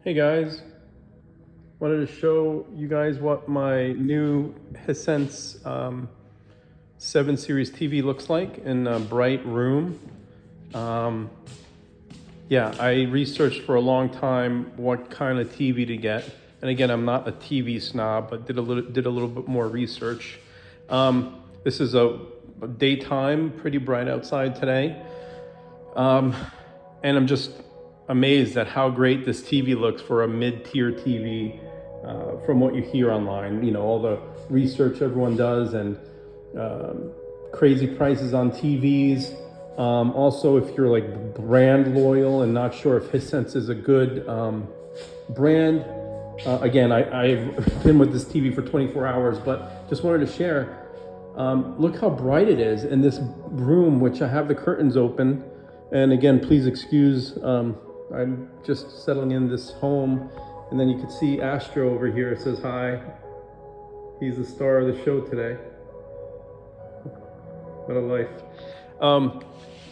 Hey guys, wanted to show you guys what my new Hisense 7 Series TV looks like in a bright room. Yeah, I researched for a long time what kind of TV to get. And again, I'm not a TV snob, but did a little bit more research. This is a daytime, pretty bright outside today. And I'm just amazed at how great this TV looks for a mid-tier TV from what you hear online. You know, all the research everyone does and crazy prices on TVs. Also, if you're like brand loyal and not sure if Hisense is a good brand, again, I've been with this TV for 24 hours, but just wanted to share. Look how bright it is in this room, which I have the curtains open. And again, please excuse, I'm just settling in this home. And then you can see Astro over here says hi. He's the star of the show today. What a life.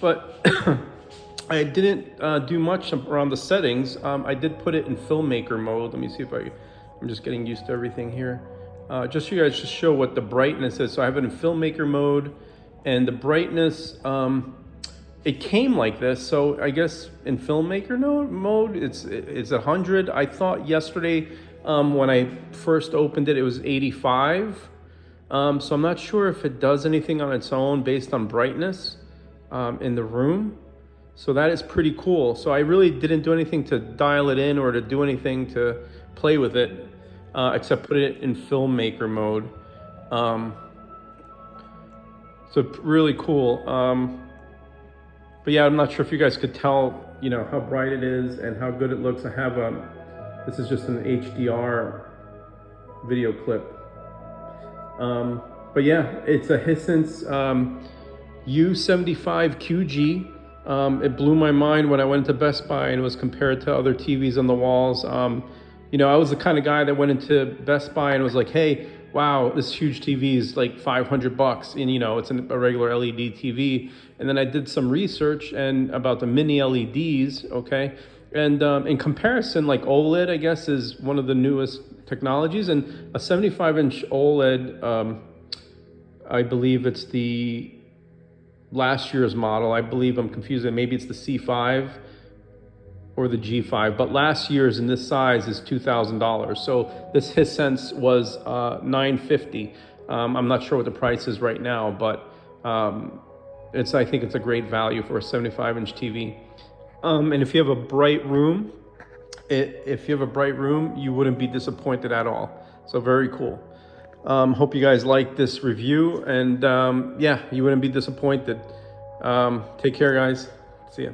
But I didn't do much around the settings. I did put it in filmmaker mode. Let me see if I'm just getting used to everything here. Just so you guys just show what the brightness is. So I have it in filmmaker mode, and the brightness, it came like this. So I guess in filmmaker mode, it's 100. I thought yesterday when I first opened it, it was 85. So I'm not sure if it does anything on its own based on brightness in the room. So that is pretty cool. So I really didn't do anything to dial it in or to do anything to play with it, except put it in filmmaker mode. So really cool. But yeah, I'm not sure if you guys could tell, you know, how bright it is and how good it looks. I have this is just an HDR video clip. But yeah, it's a Hisense U75QG. It blew my mind when I went to Best Buy and it was compared to other TVs on the walls. You know, I was the kind of guy that went into Best Buy and was like, hey, wow, this huge TV is like $500, and you know, it's a regular LED TV. And then I did some research and about the mini LEDs, okay? And in comparison, like OLED, I guess, is one of the newest technologies, and a 75-inch OLED, I believe it's the last year's model. I believe I'm confusing. Maybe it's the C5 or the G5, but last year's in this size is $2,000. So this Hisense was $950. I'm not sure what the price is right now, but I think it's a great value for a 75-inch TV. And if you have a bright room, you wouldn't be disappointed at all. So very cool. Hope you guys like this review, and yeah, you wouldn't be disappointed. Take care, guys. See ya.